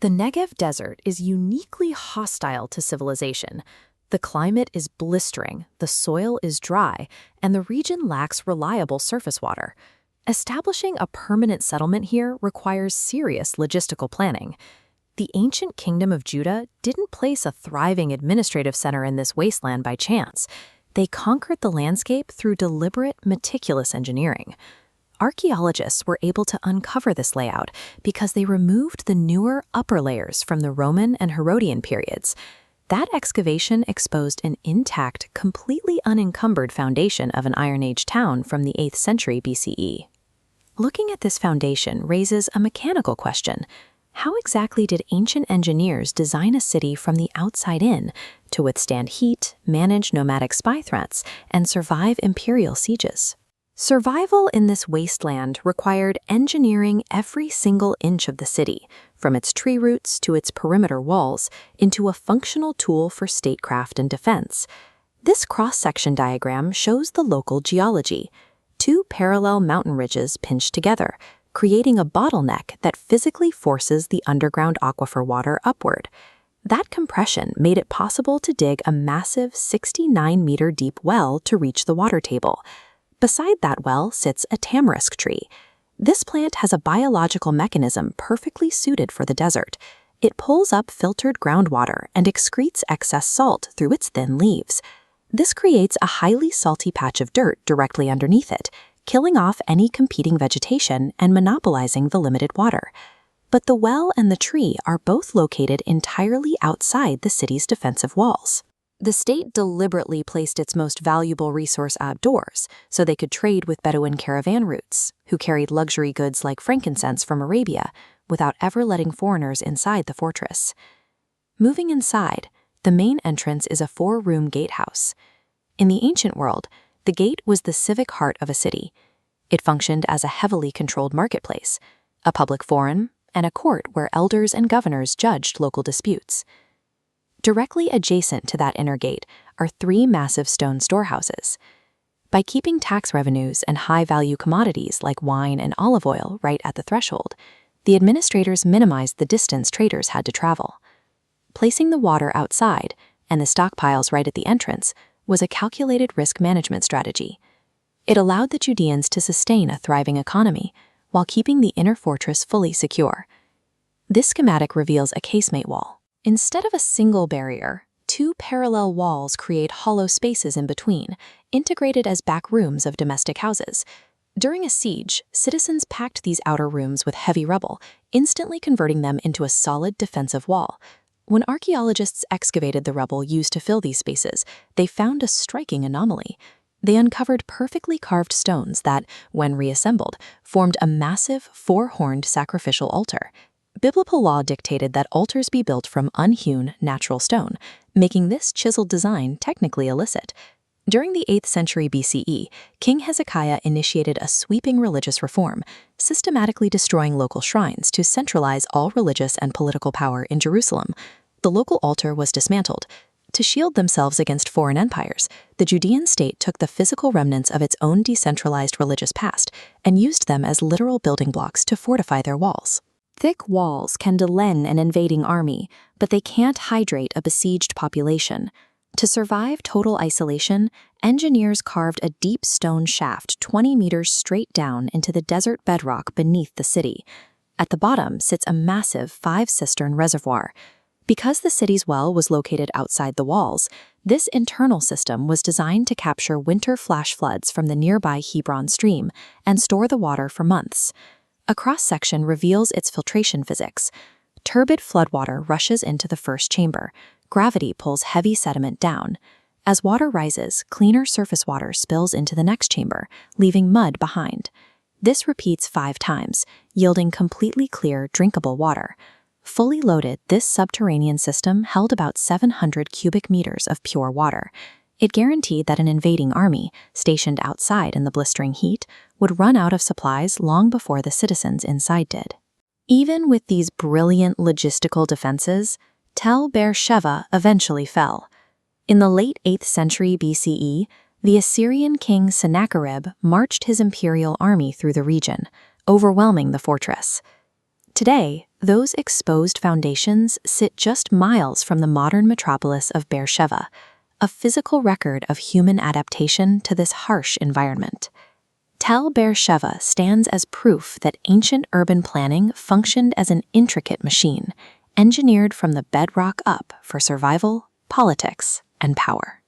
The Negev Desert is uniquely hostile to civilization. The climate is blistering, the soil is dry, and the region lacks reliable surface water. Establishing a permanent settlement here requires serious logistical planning. The ancient kingdom of Judah didn't place a thriving administrative center in this wasteland by chance. They conquered the landscape through deliberate, meticulous engineering. Archaeologists were able to uncover this layout because they removed the newer upper layers from the Roman and Herodian periods. That excavation exposed an intact, completely unencumbered foundation of an Iron Age town from the 8th century BCE. Looking at this foundation raises a mechanical question. How exactly did ancient engineers design a city from the outside in to withstand heat, manage nomadic spy threats, and survive imperial sieges? Survival in this wasteland required engineering every single inch of the city, from its tree roots to its perimeter walls, into a functional tool for statecraft and defense. This cross-section diagram shows the local geology. Two parallel mountain ridges pinched together, creating a bottleneck that physically forces the underground aquifer water upward. That compression made it possible to dig a massive 69-meter-deep well to reach the water table. Beside that well sits a tamarisk tree. This plant has a biological mechanism perfectly suited for the desert. It pulls up filtered groundwater and excretes excess salt through its thin leaves. This creates a highly salty patch of dirt directly underneath it, killing off any competing vegetation and monopolizing the limited water. But the well and the tree are both located entirely outside the city's defensive walls. The state deliberately placed its most valuable resource outdoors so they could trade with Bedouin caravan routes, who carried luxury goods like frankincense from Arabia without ever letting foreigners inside the fortress. Moving inside, the main entrance is a 4-room gatehouse. In the ancient world, the gate was the civic heart of a city. It functioned as a heavily controlled marketplace, a public forum, and a court where elders and governors judged local disputes. Directly adjacent to that inner gate are 3 massive stone storehouses. By keeping tax revenues and high-value commodities like wine and olive oil right at the threshold, the administrators minimized the distance traders had to travel. Placing the water outside and the stockpiles right at the entrance was a calculated risk management strategy. It allowed the Judeans to sustain a thriving economy while keeping the inner fortress fully secure. This schematic reveals a casemate wall. Instead of a single barrier, 2 parallel walls create hollow spaces in between, integrated as back rooms of domestic houses. During a siege, citizens packed these outer rooms with heavy rubble, instantly converting them into a solid defensive wall. When archaeologists excavated the rubble used to fill these spaces, they found a striking anomaly. They uncovered perfectly carved stones that, when reassembled, formed a massive 4-horned sacrificial altar. Biblical law dictated that altars be built from unhewn, natural stone, making this chiseled design technically illicit. During the 8th century BCE, King Hezekiah initiated a sweeping religious reform, systematically destroying local shrines to centralize all religious and political power in Jerusalem. The local altar was dismantled. To shield themselves against foreign empires, the Judean state took the physical remnants of its own decentralized religious past and used them as literal building blocks to fortify their walls. Thick walls can delen an invading army, but they can't hydrate a besieged population. To survive total isolation, engineers carved a deep stone shaft 20 meters straight down into the desert bedrock beneath the city. At the bottom sits a massive 5-cistern reservoir. Because the city's well was located outside the walls, this internal system was designed to capture winter flash floods from the nearby Hebron stream and store the water for months. A cross-section reveals its filtration physics. Turbid floodwater rushes into the first chamber. Gravity pulls heavy sediment down. As water rises, cleaner surface water spills into the next chamber, leaving mud behind. This repeats 5 times, yielding completely clear, drinkable water. Fully loaded, this subterranean system held about 700 cubic meters of pure water. It guaranteed that an invading army, stationed outside in the blistering heat, would run out of supplies long before the citizens inside did. Even with these brilliant logistical defenses, Tel Be'er Sheva eventually fell. In the late 8th century BCE, the Assyrian king Sennacherib marched his imperial army through the region, overwhelming the fortress. Today, Those exposed foundations sit just miles from the modern metropolis of Be'er Sheva, a physical record of human adaptation to this harsh environment. Tel Be'er Sheva stands as proof that ancient urban planning functioned as an intricate machine, engineered from the bedrock up for survival, politics, and power.